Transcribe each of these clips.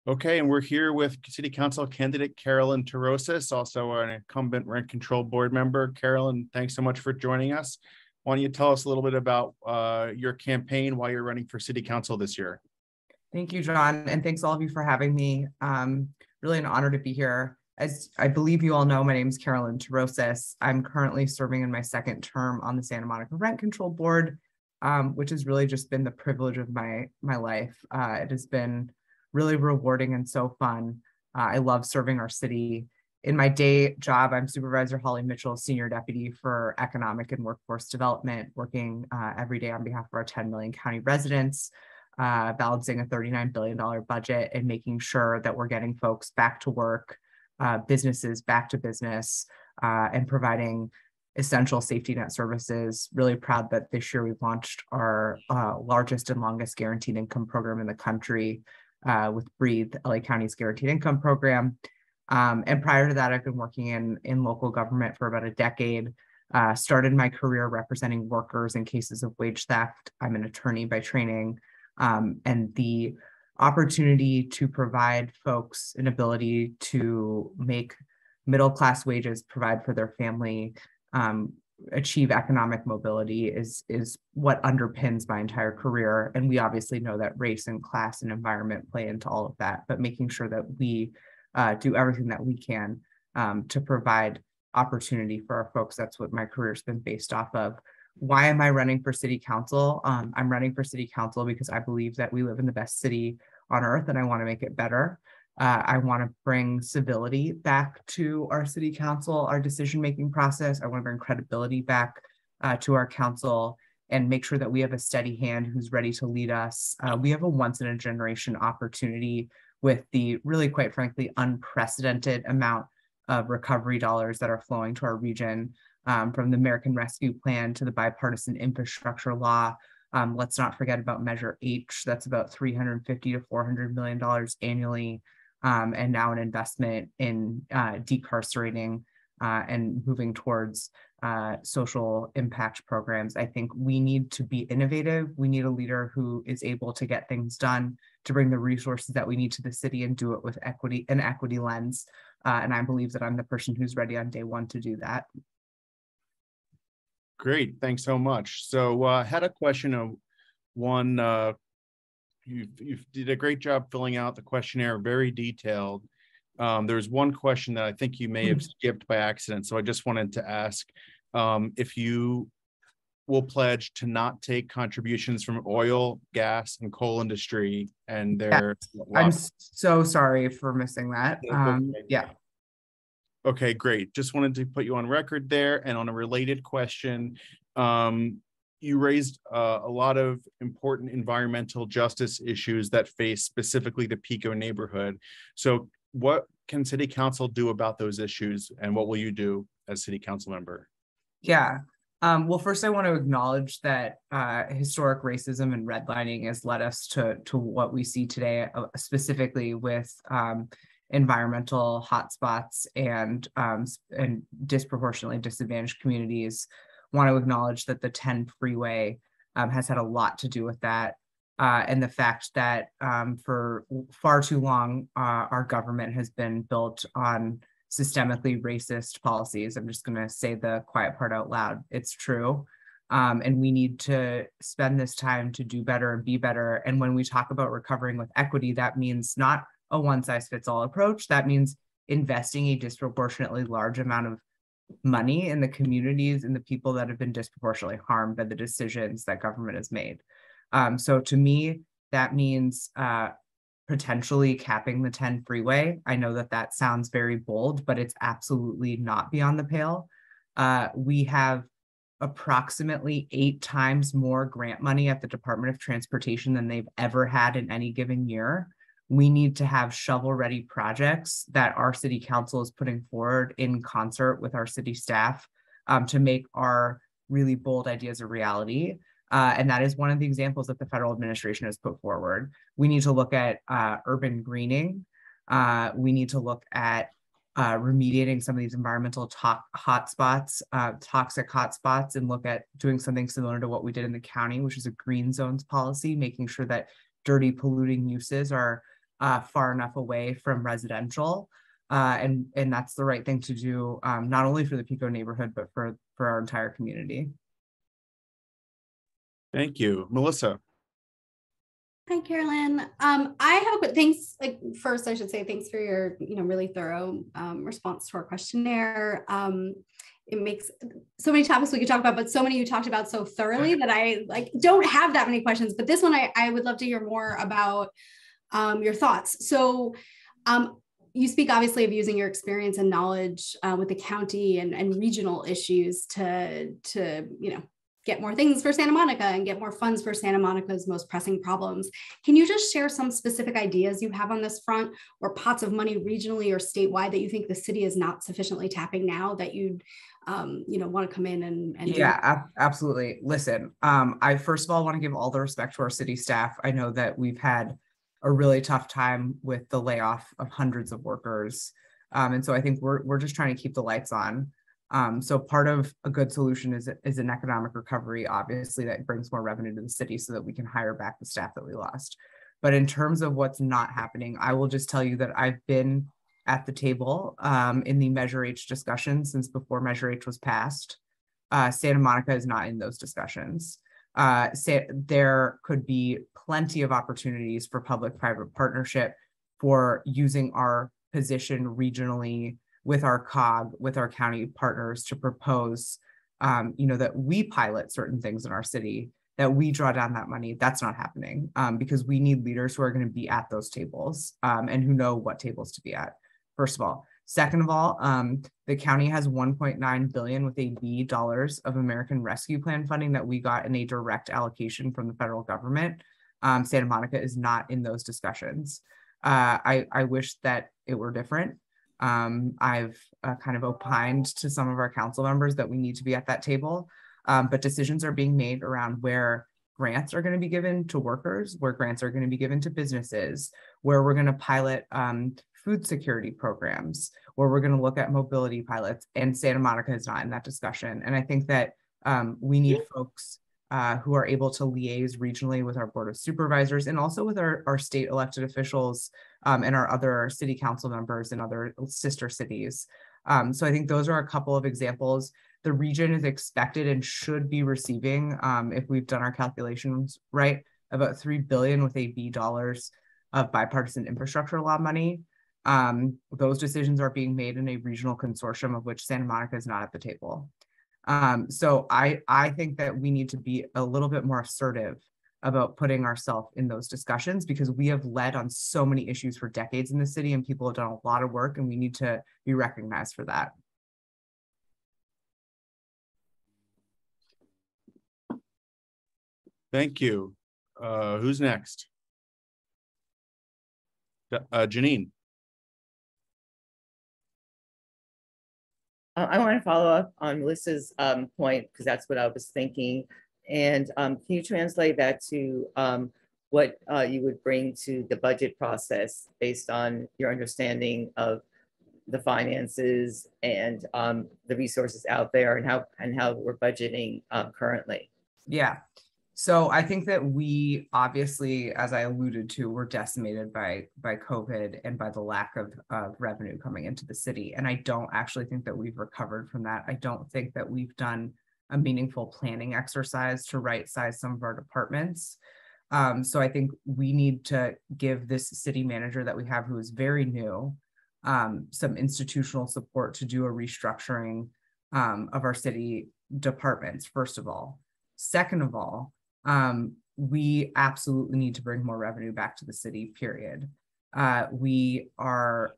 Okay, and we're here with City Council candidate Carolyn Torosis, also an incumbent rent control board member. Carolyn, thanks so much for joining us. Why don't you tell us a little bit about your campaign while you're running for City Council this year? Thank you, John, and thanks all of you for having me. Really an honor to be here. As I believe you all know, my name is Carolyn Torosis. I'm currently serving in my second term on the Santa Monica Rent Control Board, which has really just been the privilege of my life. It has been really rewarding and so fun. I love serving our city. In my day job, I'm Supervisor Holly Mitchell, Senior Deputy for Economic and Workforce Development, working every day on behalf of our 10 million county residents, balancing a $39 billion budget and making sure that we're getting folks back to work, businesses back to business, and providing essential safety net services. Really proud that this year we've launched our largest and longest guaranteed income program in the country, with Breathe, LA County's guaranteed income program. And prior to that, I've been working in local government for about a decade. Started my career representing workers in cases of wage theft. I'm an attorney by training, and the opportunity to provide folks an ability to make middle-class wages, provide for their family, achieve economic mobility is what underpins my entire career. And we obviously know that race and class and environment play into all of that, but making sure that we do everything that we can to provide opportunity for our folks. That's what my career's been based off of. Why am I running for city council? I'm running for city council because I believe that we live in the best city on earth and I want to make it better. I want to bring civility back to our city council, our decision-making process. I want to bring credibility back to our council and make sure that we have a steady hand who's ready to lead us. We have a once-in-a-generation opportunity with the really, quite frankly, unprecedented amount of recovery dollars that are flowing to our region, from the American Rescue Plan to the bipartisan infrastructure law. Let's not forget about Measure H. That's about $350 to $400 million annually. And now an investment in decarcerating and moving towards social impact programs. I think we need to be innovative. We need a leader who is able to get things done, to bring the resources that we need to the city and do it with equity, an equity lens. And I believe that I'm the person who's ready on day one to do that. Great, thanks so much. So I had a question of one. You did a great job filling out the questionnaire, very detailed. There's one question that I think you may have skipped by accident. So I just wanted to ask if you will pledge to not take contributions from oil, gas, and coal industry and their. I'm so sorry for missing that. Yeah. Okay, great. Just wanted to put you on record there. And on a related question, you raised a lot of important environmental justice issues that face specifically the Pico neighborhood. So what can City Council do about those issues, and what will you do as City Council member? Yeah. Well, first I want to acknowledge that historic racism and redlining has led us to what we see today, specifically with environmental hotspots and disproportionately disadvantaged communities. Want to acknowledge that the 10 freeway has had a lot to do with that. And the fact that for far too long, our government has been built on systemically racist policies. I'm just going to say the quiet part out loud. It's true. And we need to spend this time to do better and be better. And when we talk about recovering with equity, that means not a one-size-fits-all approach. That means investing a disproportionately large amount of money in the communities and the people that have been disproportionately harmed by the decisions that government has made. So to me, that means potentially capping the 10 freeway. I know that that sounds very bold, but it's absolutely not beyond the pale. We have approximately 8 times more grant money at the Department of Transportation than they've ever had in any given year. We need to have shovel-ready projects that our city council is putting forward in concert with our city staff to make our really bold ideas a reality. And that is one of the examples that the federal administration has put forward. We need to look at urban greening. We need to look at remediating some of these environmental hotspots, toxic hotspots, and look at doing something similar to what we did in the county, which is a green zones policy, making sure that dirty polluting uses are far enough away from residential. And that's the right thing to do, not only for the Pico neighborhood, but for our entire community. Thank you. Melissa. Hi, Carolyn. I have a quick thanks. Like, first, I should say thanks for your, really thorough response to our questionnaire. It makes so many topics we could talk about, but so many you talked about so thoroughly that I don't have that many questions. But this one, I would love to hear more about your thoughts. So, you speak obviously of using your experience and knowledge with the county and regional issues to get more things for Santa Monica and get more funds for Santa Monica's most pressing problems. Can you just share some specific ideas you have on this front, or pots of money regionally or statewide that you think the city is not sufficiently tapping now that you'd want to come in and yeah, absolutely. Listen, I first of all want to give all the respect to our city staff. I know that we've had a really tough time with the layoff of hundreds of workers. And so I think we're just trying to keep the lights on. So part of a good solution is an economic recovery, obviously, that brings more revenue to the city so that we can hire back the staff that we lost. But in terms of what's not happening, I will just tell you that I've been at the table in the Measure H discussion since before Measure H was passed. Santa Monica is not in those discussions. There could be plenty of opportunities for public-private partnership for using our position regionally with our COG, with our county partners to propose, that we pilot certain things in our city, that we draw down that money. That's not happening because we need leaders who are going to be at those tables and who know what tables to be at, first of all. Second of all, the county has $1.9 billion with a B dollars of American Rescue Plan funding that we got in a direct allocation from the federal government. Santa Monica is not in those discussions. I wish that it were different. I've kind of opined to some of our council members that we need to be at that table, but decisions are being made around where grants are going to be given to workers, where grants are going to be given to businesses, where we're going to pilot food security programs, where we're going to look at mobility pilots, and Santa Monica is not in that discussion. And I think that we need folks who are able to liaise regionally with our Board of Supervisors and also with our state elected officials and our other city council members in other sister cities. So I think those are a couple of examples. The region is expected and should be receiving, if we've done our calculations right, about $3 billion with a B dollars of bipartisan infrastructure law money. Those decisions are being made in a regional consortium of which Santa Monica is not at the table. So I think that we need to be a little bit more assertive about putting ourselves in those discussions because we have led on so many issues for decades in the city and people have done a lot of work and we need to be recognized for that. Thank you. Who's next? Janine. I want to follow up on Melissa's point because that's what I was thinking. And can you translate that to what you would bring to the budget process based on your understanding of the finances and the resources out there and how we're budgeting currently? Yeah. So I think that we obviously, as I alluded to, were decimated by COVID and by the lack of revenue coming into the city. And I don't actually think that we've recovered from that. I don't think that we've done a meaningful planning exercise to right size some of our departments. So I think we need to give this city manager that we have, who is very new, some institutional support to do a restructuring of our city departments, first of all. Second of all, we absolutely need to bring more revenue back to the city, period. We are,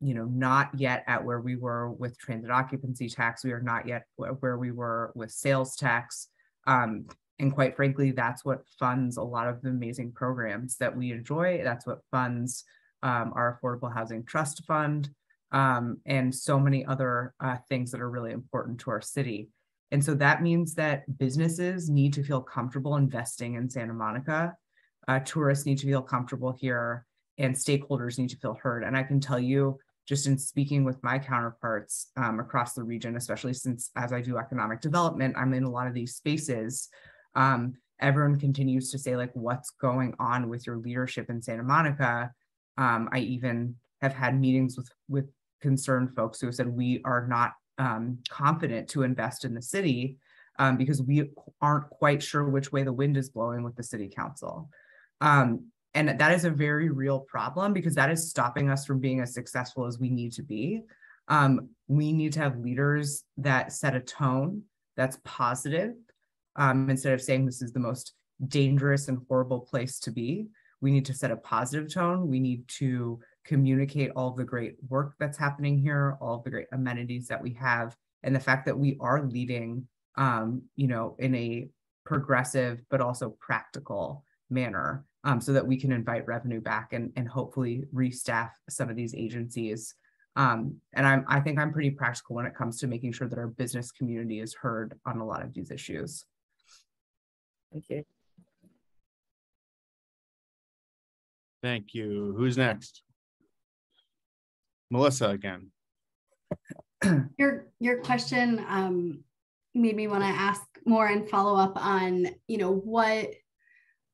not yet at where we were with transit occupancy tax. We are not yet where we were with sales tax. And quite frankly, that's what funds a lot of the amazing programs that we enjoy. That's what funds our Affordable Housing Trust Fund and so many other things that are really important to our city. And so that means that businesses need to feel comfortable investing in Santa Monica. Tourists need to feel comfortable here and stakeholders need to feel heard. And I can tell you, just in speaking with my counterparts across the region, especially since as I do economic development, I'm in a lot of these spaces. Everyone continues to say, like, what's going on with your leadership in Santa Monica? I even have had meetings with concerned folks who have said we are not confident to invest in the city because we aren't quite sure which way the wind is blowing with the city council. And that is a very real problem because that is stopping us from being as successful as we need to be. We need to have leaders that set a tone that's positive. Instead of saying this is the most dangerous and horrible place to be, we need to set a positive tone. We need to communicate all of the great work that's happening here, all of the great amenities that we have, and the fact that we are leading, in a progressive but also practical manner, so that we can invite revenue back and hopefully restaff some of these agencies. And I think I'm pretty practical when it comes to making sure that our business community is heard on a lot of these issues. Thank you. Thank you. Who's next? Melissa again. Your question made me want to ask more and follow up on,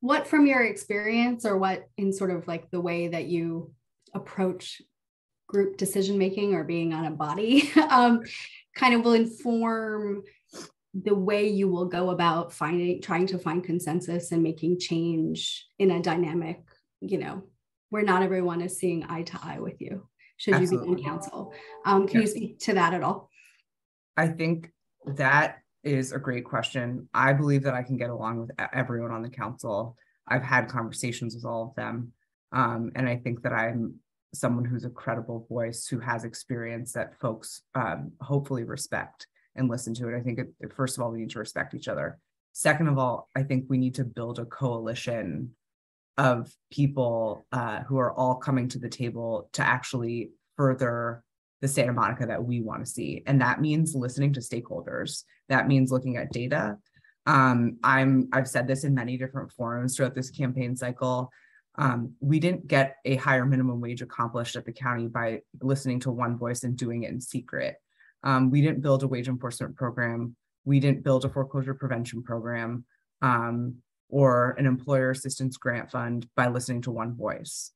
what from your experience or what in sort of like the way that you approach group decision making or being on a body kind of will inform the way you will go about trying to find consensus and making change in a dynamic, where not everyone is seeing eye to eye with you, should Absolutely. You be in council. Can you speak to that at all? I think that is a great question. I believe that I can get along with everyone on the council. I've had conversations with all of them. And I think that I'm someone who's a credible voice, who has experience that folks hopefully respect and listen to it. I think, first of all, we need to respect each other. Second of all, I think we need to build a coalition of people who are all coming to the table to actually further the Santa Monica that we want to see. And that means listening to stakeholders. That means looking at data. I've said this in many different forums throughout this campaign cycle. We didn't get a higher minimum wage accomplished at the county by listening to one voice and doing it in secret. We didn't build a wage enforcement program. We didn't build a foreclosure prevention program or an employer assistance grant fund by listening to one voice.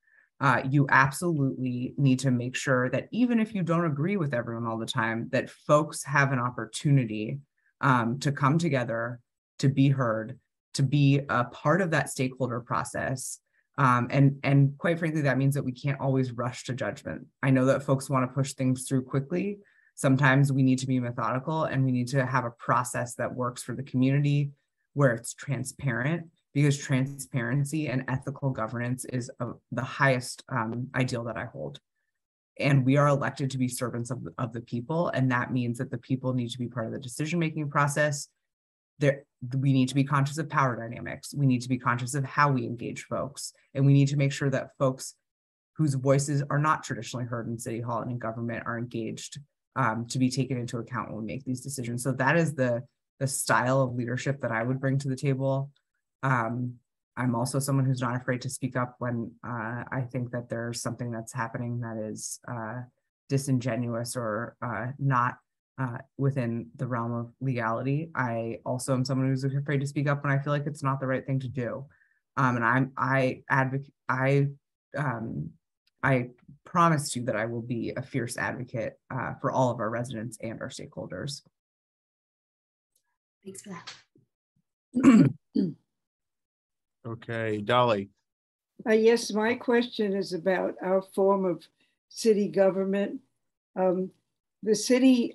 You absolutely need to make sure that even if you don't agree with everyone all the time, that folks have an opportunity to come together, to be heard, to be a part of that stakeholder process. And quite frankly, that means that we can't always rush to judgment. I know that folks want to push things through quickly. Sometimes we need to be methodical and we need to have a process that works for the community, where it's transparent, because transparency and ethical governance is the highest ideal that I hold. And we are elected to be servants of the people. And that means that the people need to be part of the decision-making process. We need to be conscious of power dynamics. We need to be conscious of how we engage folks. And we need to make sure that folks whose voices are not traditionally heard in City Hall and in government are engaged to be taken into account when we make these decisions. So that is the style of leadership that I would bring to the table. I'm also someone who's not afraid to speak up when I think that there's something that's happening that is disingenuous or not within the realm of legality. I also am someone who's afraid to speak up when I feel like it's not the right thing to do. And I promise you that I will be a fierce advocate for all of our residents and our stakeholders. Thanks for that. Okay, Dolly. Yes, my question is about our form of city government. The city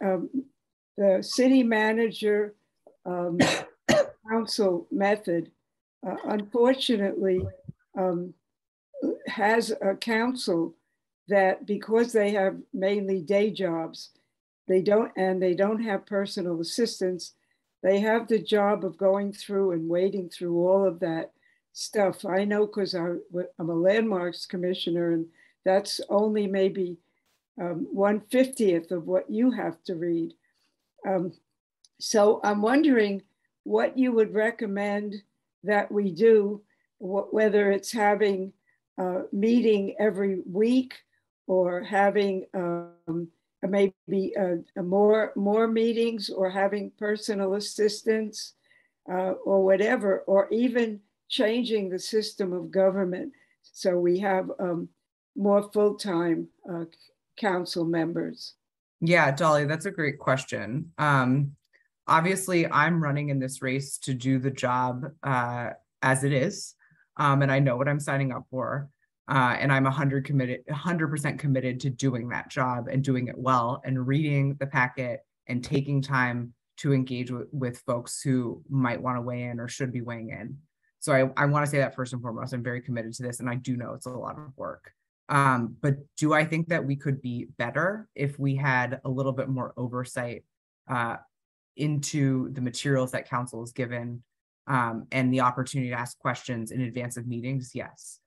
manager council method, unfortunately, has a council that, because they have mainly day jobs, they don't have personal assistants. They have the job of going through and wading through all of that stuff. I know because I'm a landmarks commissioner, and that's only maybe 1/50th of what you have to read. So I'm wondering what you would recommend that we do, whether it's having a meeting every week or having maybe more meetings, or having personal assistants or whatever, or even changing the system of government. So we have more full-time council members? Yeah, Dolly, that's a great question. Obviously, I'm running in this race to do the job as it is, and I know what I'm signing up for. And I'm 100% committed to doing that job and doing it well and reading the packet and taking time to engage with folks who might want to weigh in or should be weighing in. So I want to say that first and foremost, I'm very committed to this, and I do know it's a lot of work. But do I think that we could be better if we had a little bit more oversight into the materials that council is given and the opportunity to ask questions in advance of meetings? Yes.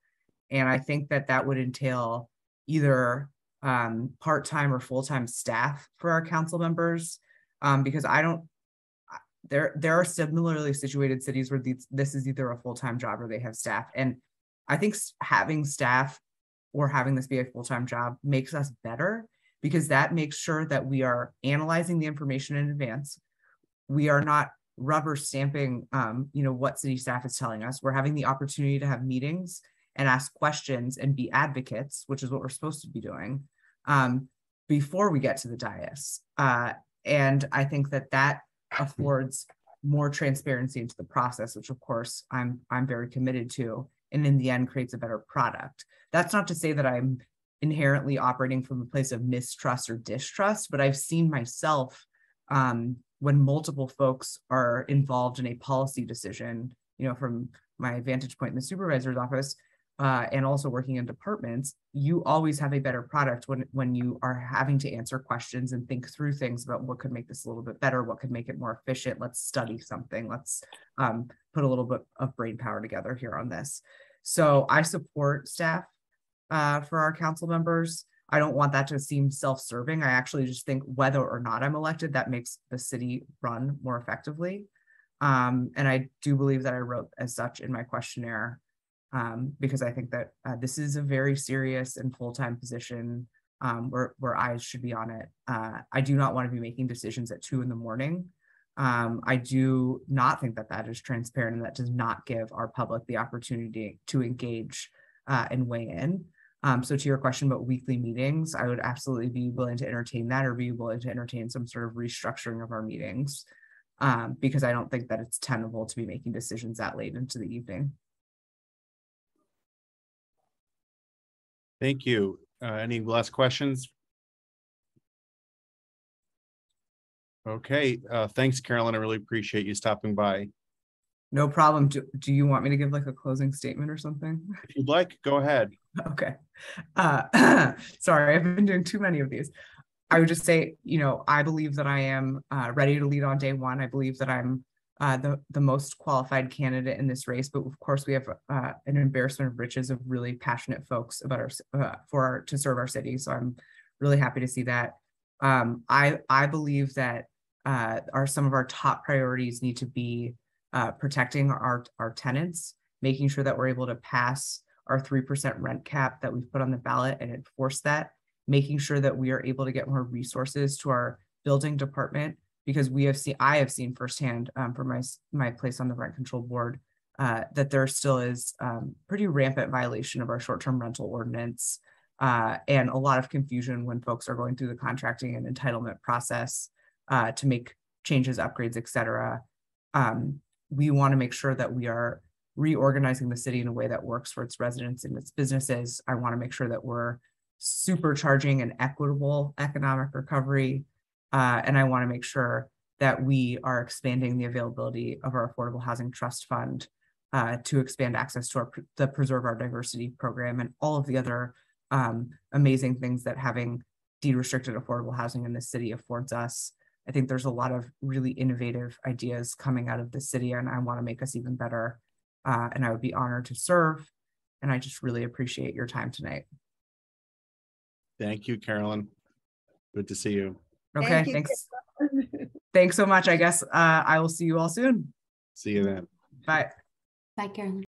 And I think that that would entail either part-time or full-time staff for our council members, because there are similarly situated cities where this is either a full-time job or they have staff. And I think having staff or having this be a full-time job makes us better, because that makes sure that we are analyzing the information in advance. We are not rubber stamping what city staff is telling us. We're having the opportunity to have meetings and ask questions and be advocates, which is what we're supposed to be doing, before we get to the dais. And I think that affords more transparency into the process, which of course I'm very committed to, and in the end creates a better product. That's not to say that I'm inherently operating from a place of mistrust or distrust, but I've seen myself when multiple folks are involved in a policy decision, from my vantage point in the supervisor's office, and also working in departments, you always have a better product when you are having to answer questions and think through things about what could make this a little bit better, what could make it more efficient. Let's study something. Let's put a little bit of brain power together here on this. So I support staff for our council members. I don't want that to seem self-serving. I actually just think whether or not I'm elected, that makes the city run more effectively. And I do believe that I wrote as such in my questionnaire, because I think that this is a very serious and full-time position where eyes should be on it. I do not want to be making decisions at 2 a.m. I do not think that that is transparent, and that does not give our public the opportunity to engage and weigh in. So to your question about weekly meetings, I would absolutely be willing to entertain that, or be willing to entertain some sort of restructuring of our meetings, because I don't think that it's tenable to be making decisions that late into the evening. Thank you. Any last questions? Okay. Thanks, Carolyn. I really appreciate you stopping by. No problem. Do you want me to give like a closing statement or something? If you'd like, go ahead. Okay. Sorry, I've been doing too many of these. I would just say, I believe that I am ready to lead on day one. I believe that I'm the most qualified candidate in this race, but of course we have an embarrassment of riches of really passionate folks about to serve our city. So I'm really happy to see that. I believe that some of our top priorities need to be protecting our tenants, making sure that we're able to pass our 3% rent cap that we've put on the ballot and enforce that, making sure that we are able to get more resources to our building department, because I have seen firsthand from my place on the rent control board that there still is pretty rampant violation of our short-term rental ordinance, and a lot of confusion when folks are going through the contracting and entitlement process to make changes, upgrades, et cetera. We want to make sure that we are reorganizing the city in a way that works for its residents and its businesses. I want to make sure that we're supercharging an equitable economic recovery. And I want to make sure that we are expanding the availability of our Affordable Housing Trust Fund to expand access to the Preserve Our Diversity program and all of the other amazing things that having deed-restricted affordable housing in the city affords us. I think there's a lot of really innovative ideas coming out of the city, and I want to make us even better. And I would be honored to serve. And I just really appreciate your time tonight. Thank you, Carolyn. Good to see you. Okay, thanks. Thanks so much. I guess I will see you all soon. See you then. Bye. Bye, Carolyn.